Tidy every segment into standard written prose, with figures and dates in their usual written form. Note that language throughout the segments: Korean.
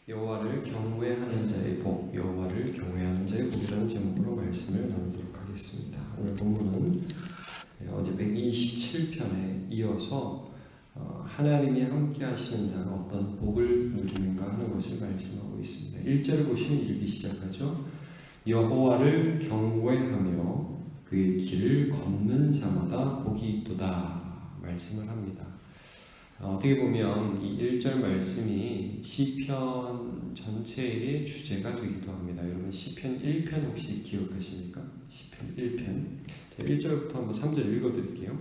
여호와를 경외하는 자의 복, 여호와를 경외하는 자의 복이라는 제목으로 말씀을 나누도록 하겠습니다. 오늘 본문은 어제 127편에 이어서 하나님이 함께 하시는 자가 어떤 복을 누리는가 하는 것을 말씀하고 있습니다. 1절을 보시면 읽기 시작하죠. 여호와를 경외하며 그의 길을 걷는 자마다 복이 있도다 말씀을 합니다. 어떻게 보면 이 1절 말씀이 시편 전체의 주제가 되기도 합니다. 여러분 시편 1편 혹시 기억하십니까? 시편 1편 1절부터 한번 3절 읽어드릴게요.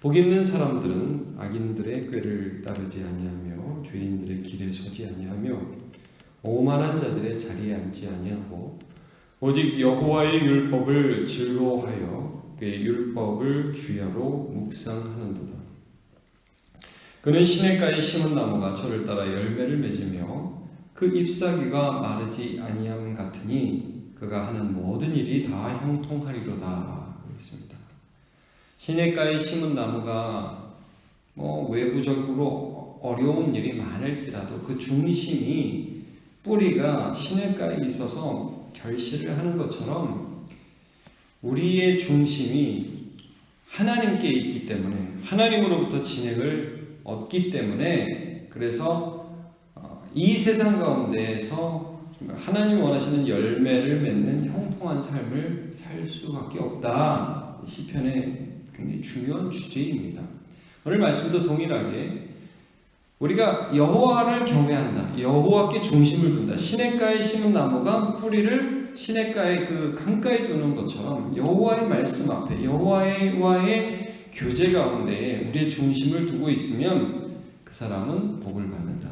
복 있는 사람들은 악인들의 꾀를 따르지 아니하며 죄인들의 길에 서지 아니하며 오만한 자들의 자리에 앉지 아니하고 오직 여호와의 율법을 즐거워하여 그의 율법을 주야로 묵상하는도다. 그는 시냇가에 심은 나무가 저를 따라 열매를 맺으며 그 잎사귀가 마르지 아니함 같으니 그가 하는 모든 일이 다 형통하리로다. 그랬습니다. 시냇가에 심은 나무가 외부적으로 어려운 일이 많을지라도 그 중심이 뿌리가 시냇가에 있어서 결실을 하는 것처럼 우리의 중심이 하나님께 있기 때문에 하나님으로부터 진액을 얻기 때문에 그래서 이 세상 가운데에서 하나님이 원하시는 열매를 맺는 형통한 삶을 살 수밖에 없다. 시편의 굉장히 중요한 주제입니다. 오늘 말씀도 동일하게 우리가 여호와를 경외한다. 여호와께 중심을 둔다. 시냇가에 심은 나무가 뿌리를 시냇가의 그 강가에 두는 것처럼 여호와의 말씀 앞에 여호와와의 교제 가운데 우리의 중심을 두고 있으면 그 사람은 복을 받는다.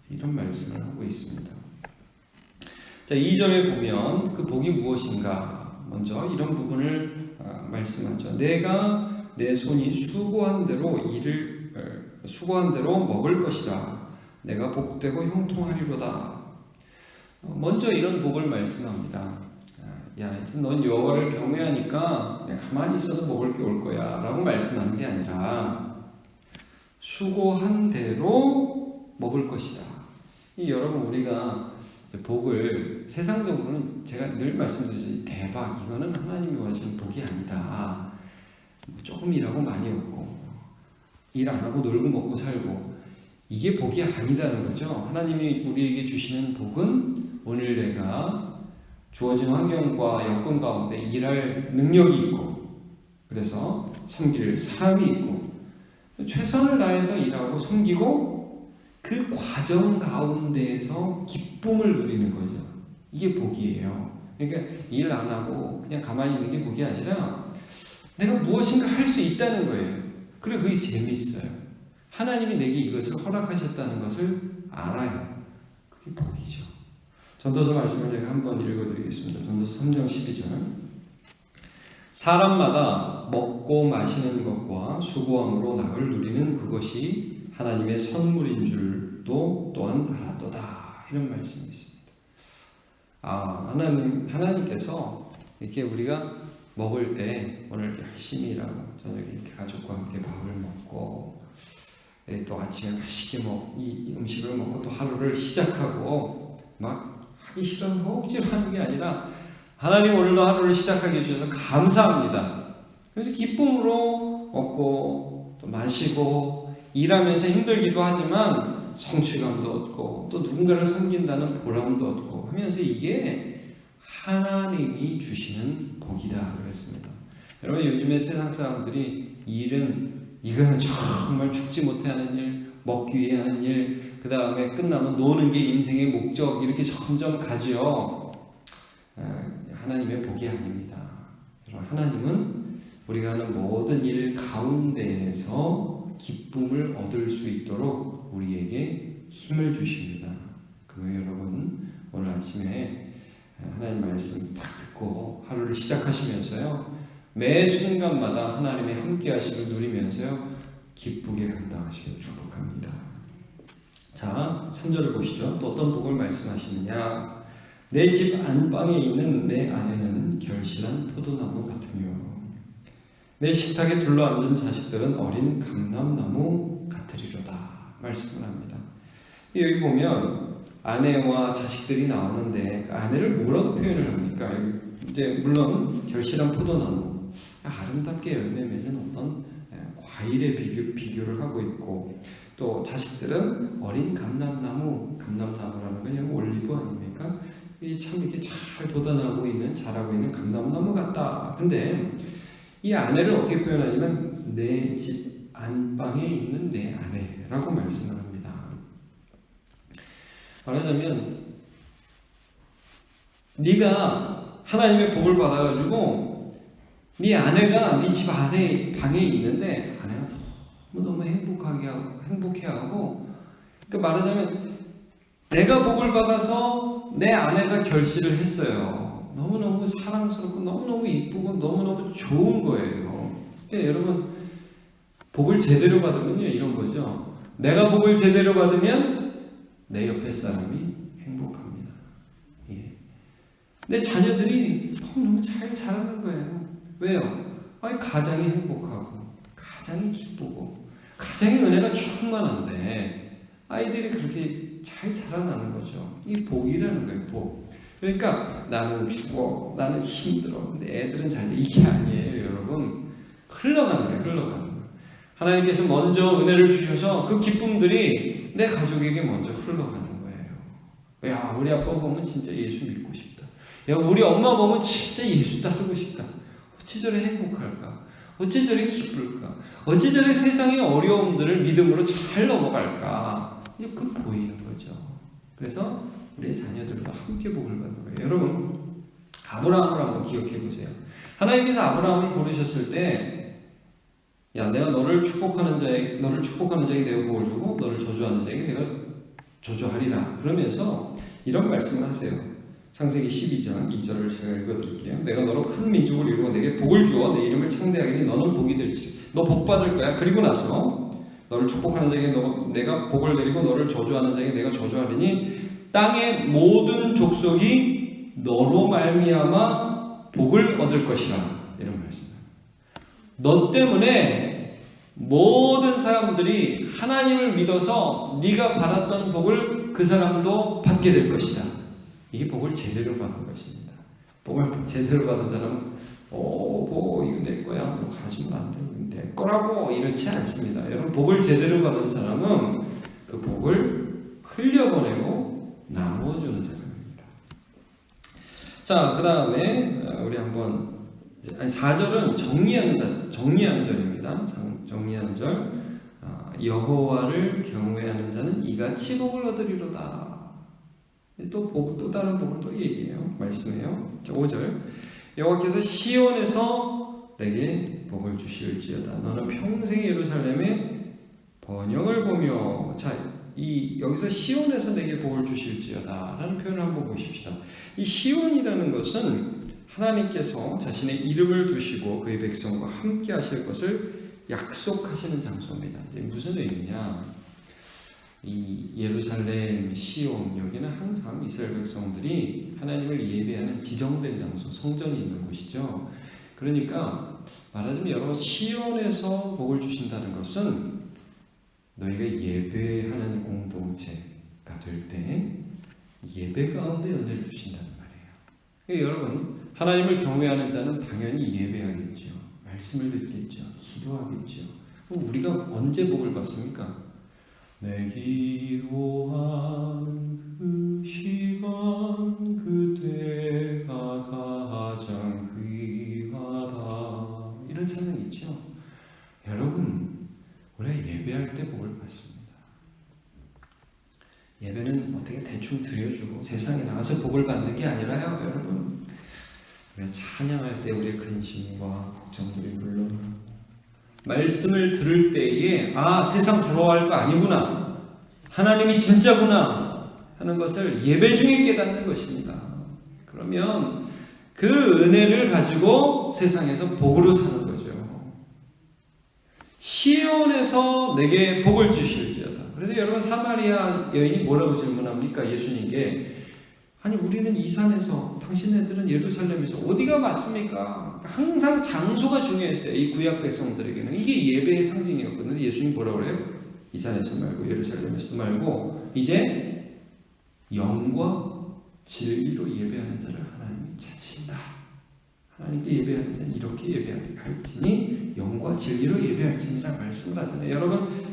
이런 말씀을 하고 있습니다. 자, 2절에 보면 그 복이 무엇인가? 먼저 이런 부분을 말씀하죠. 내가 내 손이 수고한 대로 먹을 것이라. 내가 복되고 형통하리로다. 먼저 이런 복을 말씀합니다. 야, 넌 여호와를 경외하니까 그냥 가만히 있어서 먹을 게 올 거야 라고 말씀하는 게 아니라 수고한 대로 먹을 것이다. 여러분 우리가 복을 세상적으로는 제가 늘 말씀드리지 대박 이거는 하나님이 원하시는 복이 아니다. 조금 일하고 많이 얻고 일 안 하고 놀고 먹고 살고 이게 복이 아니다는 거죠. 하나님이 우리에게 주시는 복은 오늘 내가 주어진 환경과 여건 가운데 일할 능력이 있고 그래서 섬길 사람이 있고 최선을 다해서 일하고 섬기고 그 과정 가운데에서 기쁨을 누리는 거죠. 이게 복이에요. 그러니까 일 안 하고 그냥 가만히 있는 게 복이 아니라 내가 무엇인가 할 수 있다는 거예요. 그리고 그게 재미있어요. 하나님이 내게 이것을 허락하셨다는 것을 알아요. 그게 복이죠. 전도서 말씀을 제가 한번 읽어드리겠습니다. 전도서 3장 12절. 사람마다 먹고 마시는 것과 수고함으로 낙을 누리는 그것이 하나님의 선물인 줄도 또한 알았도다. 이런 말씀이 있습니다. 하나님께서 이렇게 우리가 먹을 때 오늘 열심히 일하고 저녁에 이렇게 가족과 함께 밥을 먹고 또 아침에 맛있게 이 음식을 먹고 또 하루를 시작하고 막 하기 싫어서 억지로 하는 게 아니라 하나님 오늘도 하루를 시작하게 해주셔서 감사합니다. 그래서 기쁨으로 먹고 또 마시고 일하면서 힘들기도 하지만 성취감도 얻고 또 누군가를 섬긴다는 보람도 얻고 하면서 이게 하나님이 주시는 복이다 그랬습니다. 여러분 요즘에 세상 사람들이 이거는 정말 죽지 못해 하는 일, 먹기 위해 하는 일, 그 다음에 끝나면 노는 게 인생의 목적 이렇게 점점 가죠. 하나님의 복이 아닙니다. 하나님은 우리가 하는 모든 일 가운데에서 기쁨을 얻을 수 있도록 우리에게 힘을 주십니다. 그리고 여러분 오늘 아침에 하나님 말씀 딱 듣고 하루를 시작하시면서요. 매 순간마다 하나님의 함께 하심을 누리면서요. 기쁘게 감당하시길 축복합니다. 자, 3절을 보시죠. 또 어떤 복을 말씀하시느냐. 내 집 안방에 있는 내 아내는 결실한 포도나무 같으며 내 식탁에 둘러앉은 자식들은 어린 감람나무 같으리로다. 말씀을 합니다. 여기 보면 아내와 자식들이 나오는데 그 아내를 뭐라고 표현을 합니까? 이제 물론 결실한 포도나무, 아름답게 열매 맺은 어떤 과일의 비교를 하고 있고, 또 자식들은 어린 감람나무라는 건 여기 올리브 아닙니까? 이 참 이렇게 잘 돋아나고 있는, 자라고 있는 감람나무 같다. 근데 이 아내를 어떻게 표현하냐면 내 집 안방에 있는 내 아내라고 말씀을 합니다. 말하자면 네가 하나님의 복을 받아가지고 네 아내가 네 집 안에 방에 있는데 아내가 너무너무 행복해하고, 그러니까 말하자면 내가 복을 받아서 내 아내가 결실을 했어요. 너무너무 사랑스럽고 너무너무 이쁘고 너무너무 좋은 거예요. 그러니까 여러분, 복을 제대로 받으면요 이런 거죠. 내가 복을 제대로 받으면 내 옆에 사람이 행복합니다. 예. 내 자녀들이 너무 잘 자라는 거예요. 왜요? 아니, 가장이 행복하고 가장이 기쁘고 가장의 은혜가 충만한데 아이들이 그렇게 잘 자라나는 거죠. 이 복이라는 거예요. 복. 그러니까 나는 죽어, 나는 힘들어, 근데 애들은 잘, 이게 아니에요. 여러분, 흘러가는 거예요. 하나님께서 먼저 은혜를 주셔서 그 기쁨들이 내 가족에게 먼저 흘러가는 거예요. 야, 우리 아빠 보면 진짜 예수 믿고 싶다. 야, 우리 엄마 보면 진짜 예수 따르고 싶다. 어찌 저래 행복할까? 어찌 저래 기쁠까? 어찌 저래 세상의 어려움들을 믿음으로 잘 넘어갈까? 이제 그 보이는 거죠. 그래서 우리의 자녀들과 함께 복을 받는 거예요. 여러분, 아브라함을 한번 기억해 보세요. 하나님께서 아브라함을 부르셨을 때, 야, 내가 너를 축복하는 자에게 내가 복을 주고 너를 저주하는 자에게 내가 저주하리라. 그러면서 이런 말씀을 하세요. 창세기 12장 2절을 제가 읽어드릴게요. 내가 너로 큰 민족을 이루고 내게 복을 주어 내 이름을 창대하게 하니 너는 복이 될지. 너 복 받을 거야. 그리고 나서 너를 축복하는 자에게 내가 복을 내리고 너를 저주하는 자에게 내가 저주하리니 땅의 모든 족속이 너로 말미암아 복을 얻을 것이라. 이런 말씀입니다. 너 때문에 모든 사람들이 하나님을 믿어서 네가 받았던 복을 그 사람도 받게 될 것이다. 이게 복을 제대로 받은 것입니다. 복을 제대로 받은 사람은 이거 내 거야, 뭐 가지면 안 돼, 내 거라고 이렇지 않습니다. 여러분, 복을 제대로 받은 사람은 그 복을 흘려보내고 나누어주는 사람입니다. 자, 그 다음에 우리 한번 4절은 정리하는 절입니다. 정리하는 절. 여호와를 경외하는 자는 이같이 복을 얻으리로다. 또 다른 복을 또 얘기해요. 말씀해요. 자, 5절. 여호와께서 시온에서 내게 복을 주실지어다. 너는 평생 예루살렘의 번영을 보며. 자, 여기서 시온에서 내게 복을 주실지어다 라는 표현을 한번 보십시다. 이 시온이라는 것은 하나님께서 자신의 이름을 두시고 그의 백성과 함께 하실 것을 약속하시는 장소입니다. 이제 무슨 의미냐? 이 예루살렘, 시온, 여기는 항상 이스라엘 백성들이 하나님을 예배하는 지정된 장소, 성전이 있는 곳이죠. 그러니까 말하자면 여러분, 시온에서 복을 주신다는 것은 너희가 예배하는 공동체가 될 때 예배 가운데 은혜를 주신다는 말이에요. 그러니까 여러분, 하나님을 경외하는 자는 당연히 예배하겠죠. 말씀을 듣겠죠. 기도하겠죠. 그럼 우리가 언제 복을 받습니까? 내 기도하는 그 시간 그때가 가장 귀하다. 이런 찬양이 있죠. 여러분, 우리가 예배할 때 복을 받습니다. 예배는 어떻게 대충 드려주고 세상에 나가서 복을 받는 게 아니라요, 여러분. 우리가 찬양할 때 우리의 근심과 걱정들이 물러나고 말씀을 들을 때에 세상 부러워할 거 아니구나, 하나님이 진짜구나 하는 것을 예배 중에 깨닫는 것입니다. 그러면 그 은혜를 가지고 세상에서 복으로 사는 거죠. 시온에서 내게 복을 주실지어다. 그래서 여러분, 사마리아 여인이 뭐라고 질문합니까? 예수님께. 아니, 우리는 이 산에서, 당신네들은 예루살렘에서 어디가 맞습니까? 항상 장소가 중요했어요. 이 구약 백성들에게는 이게 예배의 상징이었거든요. 예수님 뭐라고 그래요? 이 산에서 말고 예루살렘에서 말고 이제 영과 진리로 예배하는 자를 하나님이 찾으신다. 하나님께 예배하는 자는 이렇게 예배할지니 영과 진리로 예배할지니라 말씀을 하잖아요. 여러분,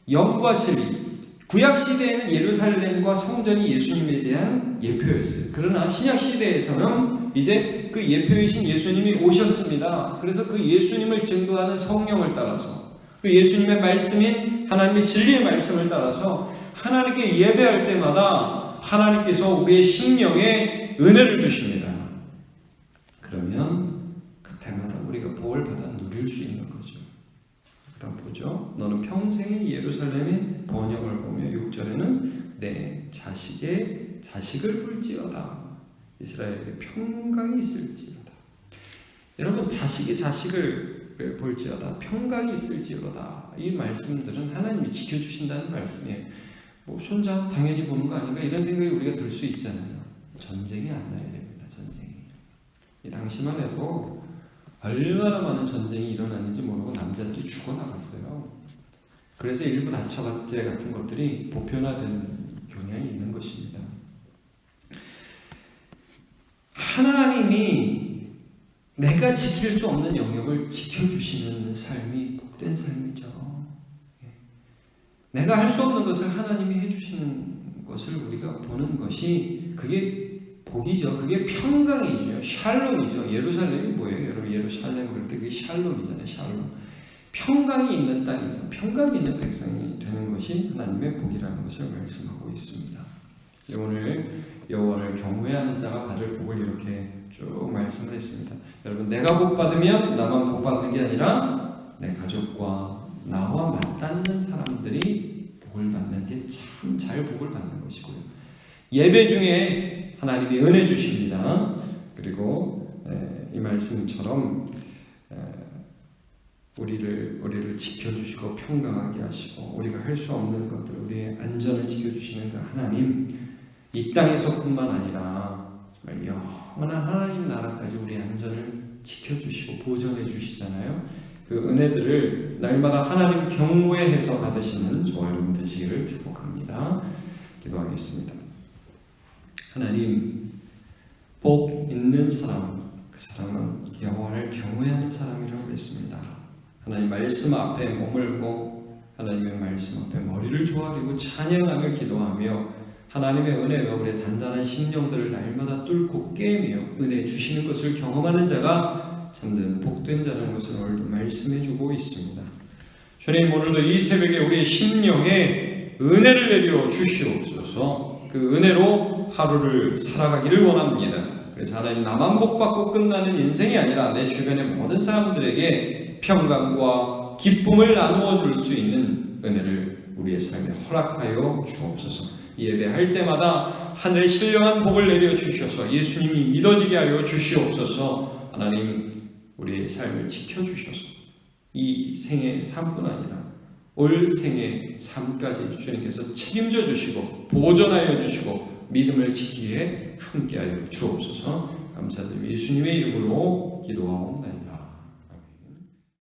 영과 진리. 구약 시대에는 예루살렘과 성전이 예수님에 대한 예표였어요. 그러나 신약 시대에서는 이제 그 예표이신 예수님이 오셨습니다. 그래서 그 예수님을 증거하는 성령을 따라서, 그 예수님의 말씀인 하나님의 진리의 말씀을 따라서 하나님께 예배할 때마다 하나님께서 우리의 심령에 은혜를 주십니다. 그러면 그때마다 우리가 복을 받아 누릴 수 있는 거죠. 그다음 보죠. 너는 평생에 예루살렘의 번영을 보며 6절에는 내 자식을 볼지어다. 이스라엘의 평강이 있을지어다. 여러분, 자식을 볼지어다. 평강이 있을지어다. 이 말씀들은 하나님이 지켜주신다는 말씀이에요. 뭐 손자 당연히 보는 거 아닌가 이런 생각이 우리가 들 수 있잖아요. 전쟁이 안 나야 됩니다. 전쟁이. 이 당시만 해도 얼마나 많은 전쟁이 일어났는지 모르고 남자들이 죽어나갔어요. 그래서 일부 다처제 같은 것들이 보편화되는 경향이 있는 것입니다. 하나님이 내가 지킬 수 없는 영역을 지켜주시는 삶이 복된 삶이죠. 내가 할 수 없는 것을 하나님이 해주시는 것을 우리가 보는 것이 그게 복이죠. 그게 평강이죠. 샬롬이죠. 예루살렘이 뭐예요? 여러분, 예루살렘 그럴 때 그게 샬롬이잖아요. 샬롬. 평강이 있는 땅이죠. 평강이 있는 백성이 되는 것이 하나님의 복이라는 것을 말씀하고 있습니다. 오늘 여호와를 경외하는 자가 받을 복을 이렇게 쭉 말씀을 했습니다. 여러분, 내가 복 받으면 나만 복 받는 게 아니라 내 가족과 나와 맞닿는 사람들이 복을 받는 게 참 잘 복을 받는 것이고요. 예배 중에 하나님이 은혜 주십니다. 그리고 이 말씀처럼 우리를 지켜주시고 평강하게 하시고 우리가 할 수 없는 것들, 우리의 안전을 지켜주시는 그 하나님, 이 땅에서뿐만 아니라 정말 영원한 하나님 나라까지 우리의 안전을 지켜주시고 보전해 주시잖아요. 그 은혜들을 날마다 하나님 경외해서 받으시는 저와 여러분 되시기를 축복합니다. 기도하겠습니다. 하나님, 복 있는 사람, 그 사람은 여호와를 경외하는 사람이라고 했습니다. 하나님 말씀 앞에 머물고 하나님의 말씀 앞에 머리를 조아리고 찬양하며 기도하며 하나님의 은혜가 우리의 단단한 심령들을 날마다 뚫고 깨며 은혜 주시는 것을 경험하는 자가 참된 복된 자라는 것을 오늘도 말씀해주고 있습니다. 주님, 오늘도 이 새벽에 우리의 심령에 은혜를 내려 주시옵소서. 그 은혜로 하루를 살아가기를 원합니다. 그래서 하나님, 나만 복받고 끝나는 인생이 아니라 내 주변의 모든 사람들에게 평강과 기쁨을 나누어 줄 수 있는 은혜를 우리의 삶에 허락하여 주옵소서. 예배할 때마다 하늘의 신령한 복을 내려 주셔서 예수님이 믿어지게 하여 주시옵소서. 하나님, 우리의 삶을 지켜주셔서 이 생의 삶뿐 아니라 올 생의 삶까지 주님께서 책임져 주시고 보존하여 주시고 믿음을 지키기에 함께하여 주옵소서. 감사드리며 예수님의 이름으로 기도하옵나이다.